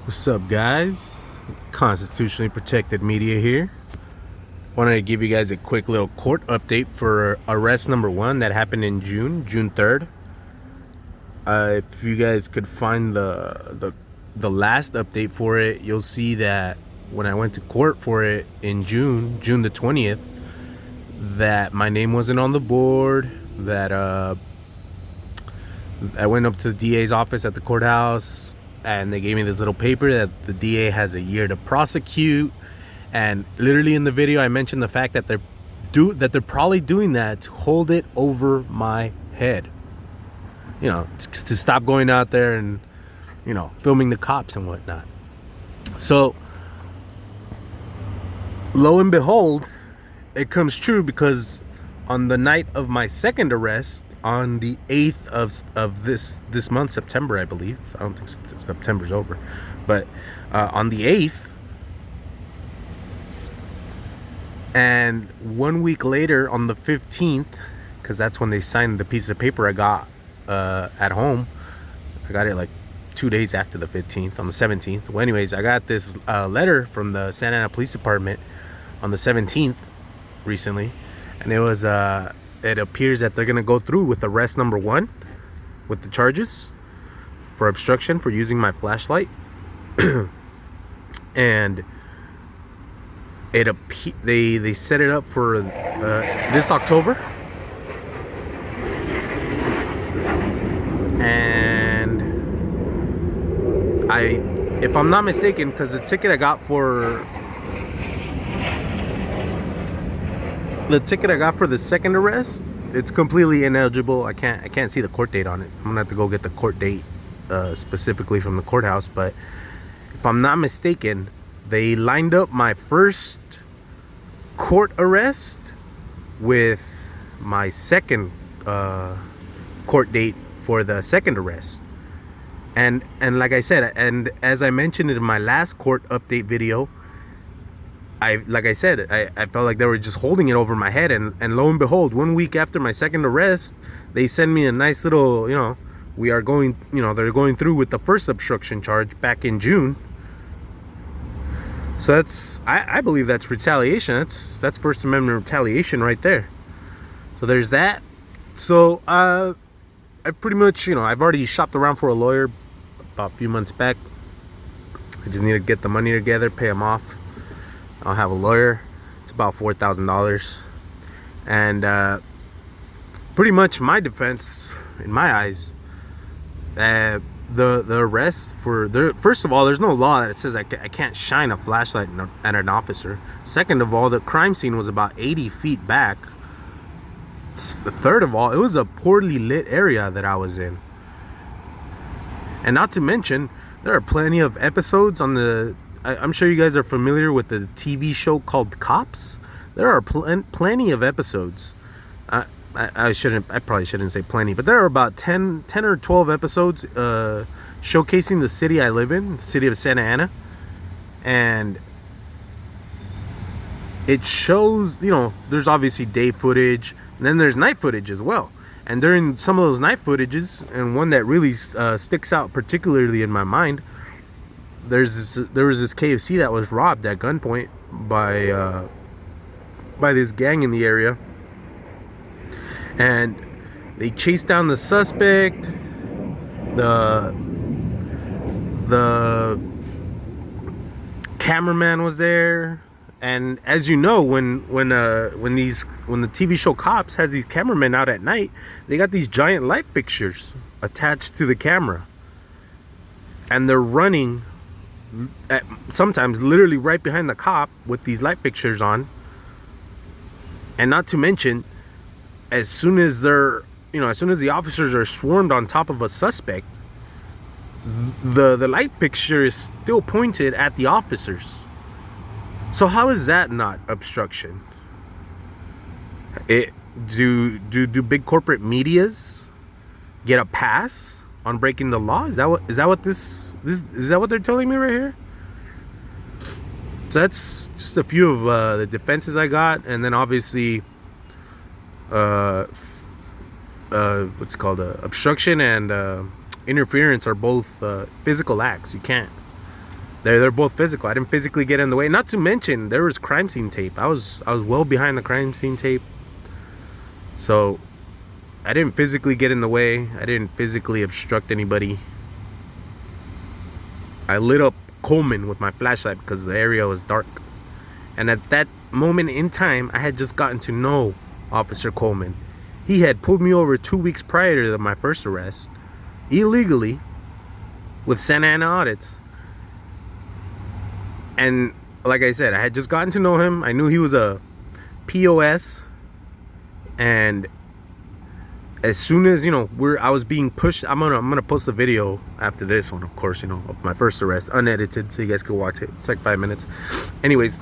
What's up, guys? Constitutionally protected media here. Wanted to give you guys a quick little court update for arrest number 1 that happened in June 3rd. If you guys could find the last update for it, you'll see that when I went to court for it in June the 20th, that my name wasn't on the board, that I went up to the DA's office at the courthouse and they gave me this little paper that the DA has a year to prosecute. And literally in the video, I mentioned the fact that they're probably doing that to hold it over my head. You know, to stop going out there and, you know, filming the cops and whatnot. So, lo and behold, it comes true because on the night of my second arrest, on the 8th of this month, September, I believe. I don't think September's over, but on the 8th, and 1 week later on the 15th, because that's when they signed the piece of paper I got at home. I got it like 2 days after the 15th, on the 17th. Well, anyways, I got this letter from the Santa Ana Police Department on the 17th recently, and it was it appears that they're gonna go through with arrest number 1 with the charges for obstruction for using my flashlight. And they set it up for this October, and if I'm not mistaken, because the ticket I got for the second arrest, it's completely ineligible. I can't see the court date on it. I'm gonna have to go get the court date specifically from the courthouse. But if I'm not mistaken, they lined up my first court arrest with my second court date for the second arrest. And like I said, and as I mentioned in my last court update video, I felt like they were just holding it over my head, and lo and behold, 1 week after my second arrest, they send me a nice little, you know, they're going through with the first obstruction charge back in June. So I believe that's retaliation. That's First Amendment retaliation right there. So there's that. So I pretty much, you know, I've already shopped around for a lawyer about a few months back. I just need to get the money together, pay him off. I'll have a lawyer. It's about $4,000, and pretty much my defense, in my eyes, the arrest for first of all, there's no law that says I can't shine a flashlight at an officer. Second of all, the crime scene was about 80 feet back. Third of all, it was a poorly lit area that I was in, and not to mention, there are plenty of episodes on the. I'm sure you guys are familiar with the TV show called Cops. There are plenty of episodes. I probably shouldn't say plenty, but there are about 10 or 12 episodes showcasing the city I live in, the city of Santa Ana. And it shows, you know, there's obviously day footage, and then there's night footage as well. And during some of those night footages, and one that really sticks out particularly in my mind, there was this KFC that was robbed at gunpoint by this gang in the area, and they chased down the suspect. The cameraman was there, and as you know, when the TV show Cops has these cameramen out at night, they got these giant light fixtures attached to the camera, and they're running sometimes literally right behind the cop with these light fixtures on. And not to mention, as soon as the officers are swarmed on top of a suspect, the light fixture is still pointed at the officers. So how is that not obstruction? Do big corporate medias get a pass on breaking the law? Is that what they're telling me right here? So that's just a few of the defenses I got, and then obviously what's it called, obstruction and interference are both physical acts. You can't They're both physical. I didn't physically get in the way. Not to mention there was crime scene tape. I was well behind the crime scene tape. So I didn't physically get in the way. I didn't physically obstruct anybody. I lit up Coleman with my flashlight because the area was dark. And at that moment in time, I had just gotten to know Officer Coleman. He had pulled me over 2 weeks prior to my first arrest, illegally, with Santa Ana audits. And like I said, I had just gotten to know him. I knew he was a POS. And as soon as, you know, I was being pushed, I'm gonna post a video after this one, of course, you know, of my first arrest, unedited, so you guys can watch it. It's like 5 minutes. Anyways,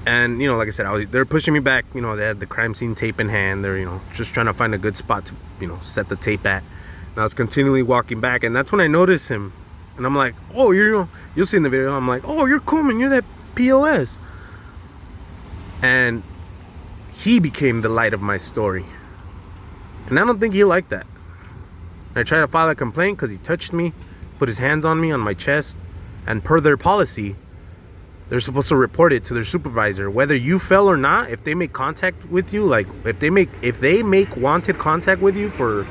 and, you know, like I said, they're pushing me back. You know, they had the crime scene tape in hand. They're, you know, just trying to find a good spot to, you know, set the tape at. And I was continually walking back, and that's when I noticed him. And I'm like, oh, you'll see in the video. I'm like, oh, you're Coleman. You're that POS. And he became the light of my story. And I don't think he liked that. I tried to file a complaint because he touched me, put his hands on me, on my chest. And per their policy, they're supposed to report it to their supervisor. Whether you fell or not, if they make contact with you, like if they make wanted contact with you for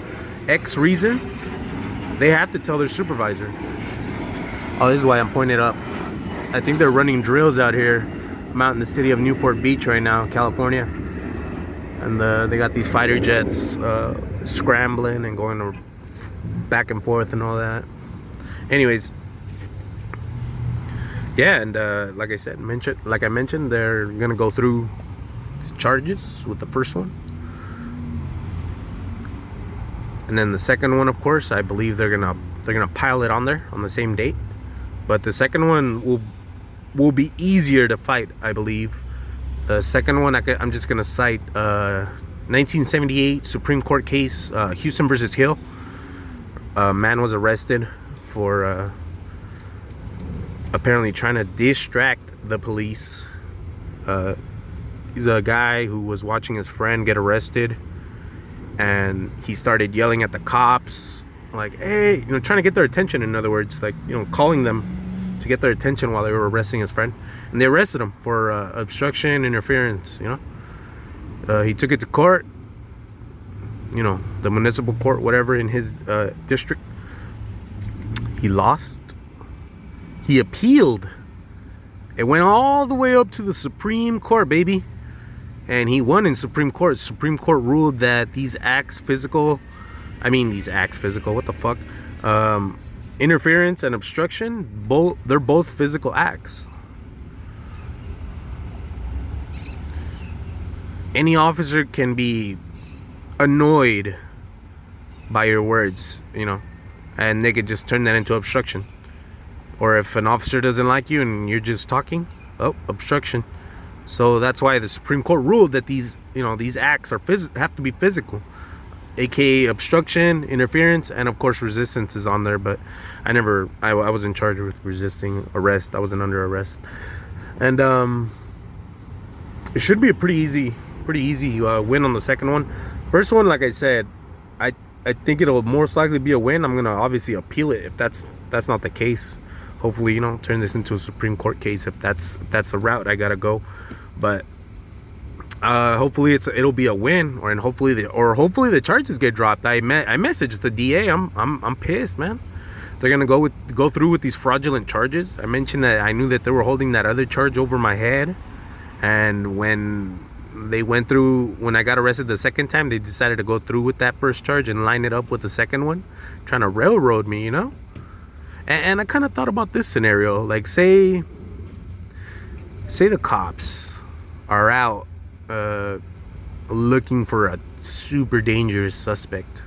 X reason, they have to tell their supervisor. Oh, this is why I'm pointing up. I think they're running drills out here. I'm out in the city of Newport Beach right now, California. And they got these fighter jets scrambling and going back and forth and all that. Anyways, yeah, and like I mentioned, they're gonna go through charges with the first one, and then the second one, of course, I believe they're gonna pile it on there on the same date. But the second one will be easier to fight, I believe. The second one, I'm just gonna cite 1978 Supreme Court case, Houston versus Hill. A man was arrested for apparently trying to distract the police. He's a guy who was watching his friend get arrested, and he started yelling at the cops, like, hey, you know, trying to get their attention. In other words, like, you know, calling them to get their attention while they were arresting his friend. And they arrested him for obstruction, interference, you know. He took it to court, you know, the municipal court, whatever, in his district. He lost. He appealed. It went all the way up to the Supreme Court, baby. And he won in Supreme Court. Supreme Court ruled that these physical, what the fuck? Interference and obstruction, they're both physical acts. Any officer can be annoyed by your words, you know, and they could just turn that into obstruction. Or if an officer doesn't like you and you're just talking, oh, obstruction. So that's why the Supreme Court ruled that these acts have to be physical, aka obstruction, interference, and of course resistance is on there. But I was in charge with resisting arrest. I wasn't under arrest, and it should be a pretty easy win on the second one. First one, like I said, I think it'll most likely be a win. I'm gonna obviously appeal it if that's not the case. Hopefully, you know, turn this into a Supreme Court case if that's the route I gotta go. But hopefully it'll be a win, or hopefully the charges get dropped. I messaged the DA. I'm pissed, man. They're gonna go through with these fraudulent charges. I mentioned that I knew that they were holding that other charge over my head, and when I got arrested the second time, they decided to go through with that first charge and line it up with the second one, trying to railroad me, you know. And I kind of thought about this scenario, like say the cops are out looking for a super dangerous suspect,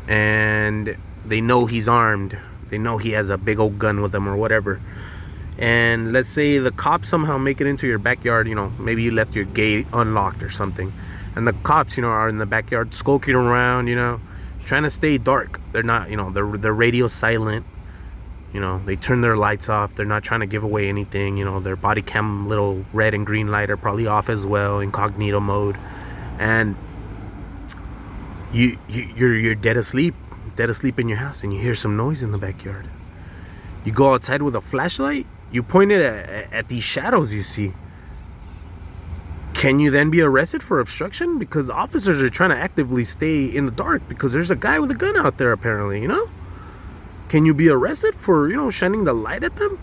and they know he's armed, they know he has a big old gun with him or whatever, and let's say the cops somehow make it into your backyard. You know, maybe you left your gate unlocked or something, and the cops, you know, are in the backyard skulking around, you know, trying to stay dark. They're not, you know, their radio silent. You know, they turn their lights off. They're not trying to give away anything. You know, their body cam little red and green light are probably off as well, incognito mode. And you're dead asleep, dead asleep in your house and you hear some noise in the backyard. You go outside with a flashlight, you point it at these shadows you see. Can you then be arrested for obstruction? Because officers are trying to actively stay in the dark because there's a guy with a gun out there apparently, you know? Can you be arrested for, you know, shining the light at them?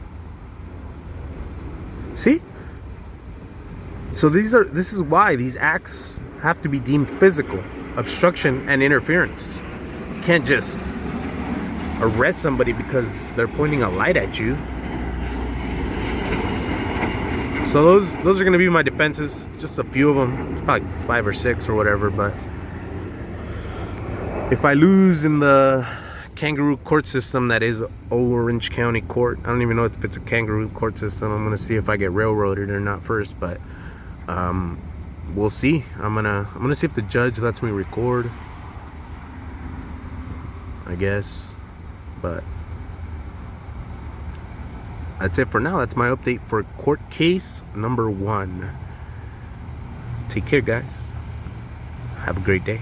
See? So this is why these acts have to be deemed physical, obstruction and interference. You can't just arrest somebody because they're pointing a light at you. So those are going to be my defenses, just a few of them. It's probably 5 or 6 or whatever, but if I lose in the kangaroo court system that is Orange County Court, I don't even know if it's a kangaroo court system. I'm going to see if I get railroaded or not first, but we'll see. I'm gonna see if the judge lets me record, I guess. But that's it for now. That's my update for court case number 1. Take care, guys. Have a great day.